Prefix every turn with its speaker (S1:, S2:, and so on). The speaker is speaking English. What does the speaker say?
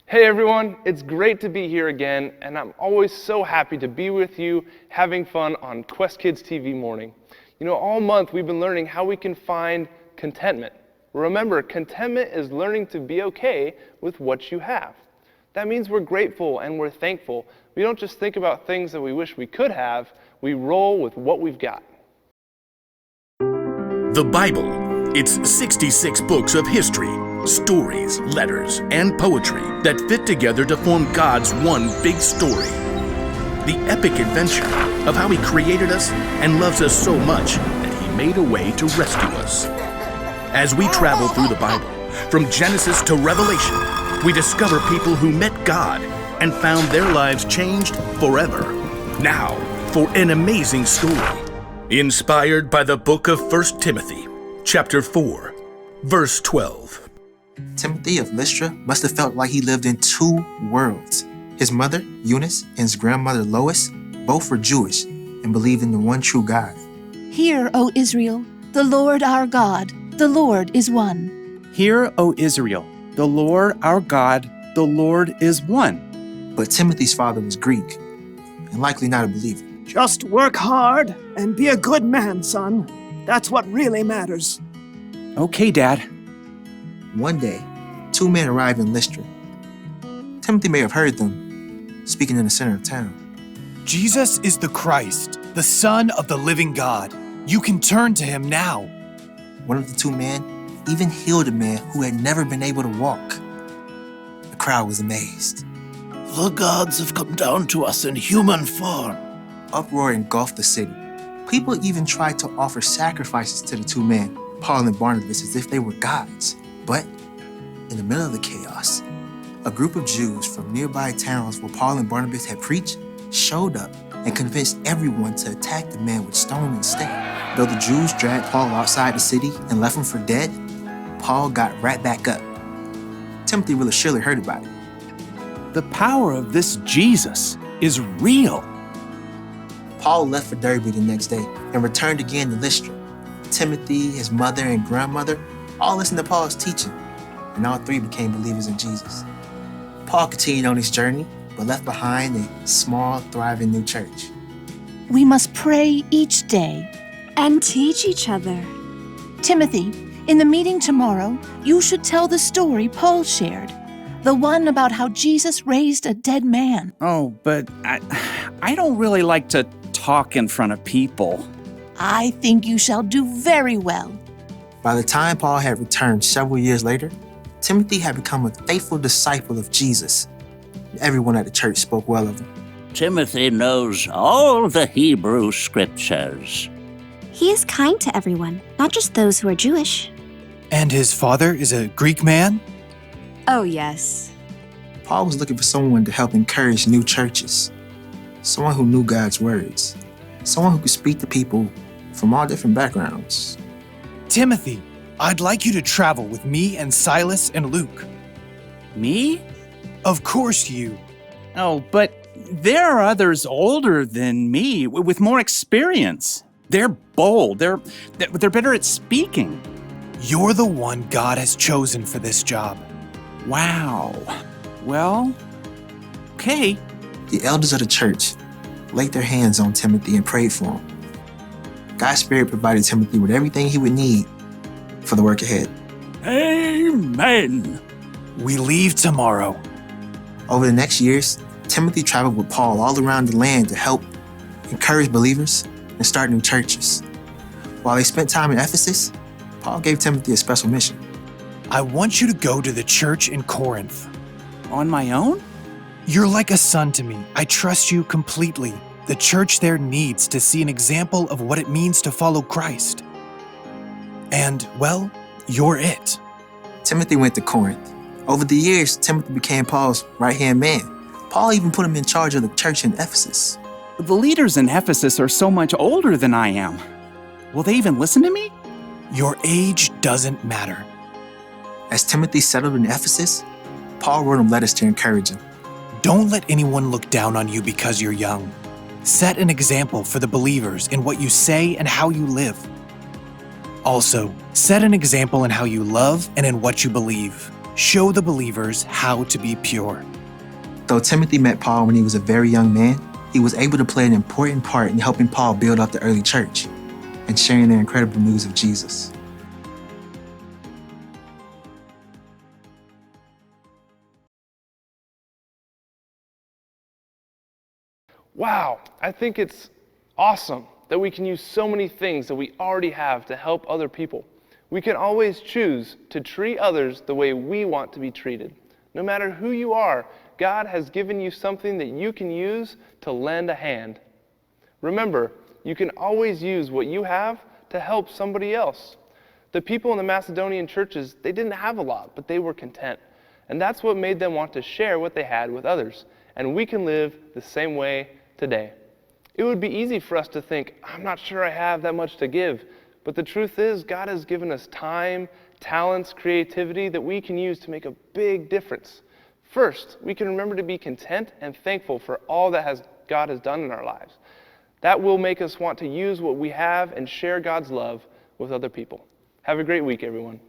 S1: Hey everyone, it's great to be here again, and I'm always so happy to be with you having fun on Quest Kids TV Morning. You know, all month we've been learning how we can find contentment. Remember, contentment is learning to be okay with what you have. That means we're grateful and we're thankful. We don't just think about things that we wish we could have, we roll with what we've got.
S2: The Bible. It's 66 books of history, stories, letters, and poetry that fit together to form God's one big story. The epic adventure of how He created us and loves us so much that He made a way to rescue us. As we travel through the Bible, from Genesis to Revelation, we discover people who met God and found their lives changed forever. Now, for an amazing story, inspired by the book of 1 Timothy, chapter 4, verse 12.
S3: Timothy of Lystra must have felt like he lived in two worlds. His mother, Eunice, and his grandmother, Lois, both were Jewish and believed in the one true God.
S4: Hear, O Israel, the Lord our God, the Lord is one.
S5: Hear, O Israel, the Lord our God, the Lord is one.
S3: But Timothy's father was Greek and likely not a believer.
S6: Just work hard and be a good man, son. That's what really matters.
S5: Okay, Dad.
S3: One day, two men arrived in Lystra. Timothy may have heard them speaking in the center of town.
S7: Jesus is the Christ, the Son of the living God. You can turn to Him now.
S3: One of the two men even healed a man who had never been able to walk. The crowd was amazed.
S8: The gods have come down to us in human form.
S3: Uproar engulfed the city. People even tried to offer sacrifices to the two men, Paul and Barnabas, as if they were gods. But in the middle of the chaos, a group of Jews from nearby towns where Paul and Barnabas had preached showed up and convinced everyone to attack the man with stone instead. Though the Jews dragged Paul outside the city and left him for dead, Paul got right back up. Timothy really surely heard about it.
S5: The power of this Jesus is real.
S3: Paul left for Derbe the next day and returned again to Lystra. Timothy, his mother, and grandmother all listened to Paul's teaching, and all three became believers in Jesus. Paul continued on his journey, but left behind a small, thriving new church.
S4: We must pray each day.
S9: And teach each other.
S4: Timothy, in the meeting tomorrow, you should tell the story Paul shared. The one about how Jesus raised a dead man.
S5: Oh, but I don't really like to talk in front of people.
S4: I think you shall do very well.
S3: By the time Paul had returned several years later, Timothy had become a faithful disciple of Jesus. Everyone at the church spoke well of him.
S8: Timothy knows all the Hebrew scriptures.
S9: He is kind to everyone, not just those who are Jewish.
S7: And his father is a Greek man?
S9: Oh, yes.
S3: Paul was looking for someone to help encourage new churches, someone who knew God's words, someone who could speak to people from all different backgrounds.
S7: Timothy, I'd like you to travel with me and Silas and Luke.
S5: Me?
S7: Of course you.
S5: Oh, but there are others older than me with more experience. They're bold. They're better at speaking.
S7: You're the one God has chosen for this job.
S5: Wow. Well, okay.
S3: The elders of the church laid their hands on Timothy and prayed for him. God's Spirit provided Timothy with everything he would need for the work ahead.
S8: Amen.
S7: We leave tomorrow.
S3: Over the next years, Timothy traveled with Paul all around the land to help encourage believers and start new churches. While they spent time in Ephesus, Paul gave Timothy a special mission.
S7: I want you to go to the church in Corinth.
S5: On my own?
S7: You're like a son to me. I trust you completely. The church there needs to see an example of what it means to follow Christ. And, well, you're it.
S3: Timothy went to Corinth. Over the years, Timothy became Paul's right-hand man. Paul even put him in charge of the church in Ephesus.
S5: The leaders in Ephesus are so much older than I am. Will they even listen to me?
S7: Your age doesn't matter.
S3: As Timothy settled in Ephesus, Paul wrote him letters to encourage him.
S7: Don't let anyone look down on you because you're young. Set an example for the believers in what you say and how you live. Also, set an example in how you love and in what you believe. show the believers how to be pure.
S3: Though Timothy met Paul when he was a very young man, he was able to play an important part in helping Paul build up the early church and sharing their incredible news of Jesus.
S1: Wow, I think it's awesome that we can use so many things that we already have to help other people. We can always choose to treat others the way we want to be treated. No matter who you are, God has given you something that you can use to lend a hand. Remember, you can always use what you have to help somebody else. The people in the Macedonian churches, they didn't have a lot, but they were content. And that's what made them want to share what they had with others. And we can live the same way today. It would be easy for us to think, I'm not sure I have that much to give. But the truth is, God has given us time, talents, creativity that we can use to make a big difference. First, we can remember to be content and thankful for all that God has done in our lives. That will make us want to use what we have and share God's love with other people. Have a great week, everyone.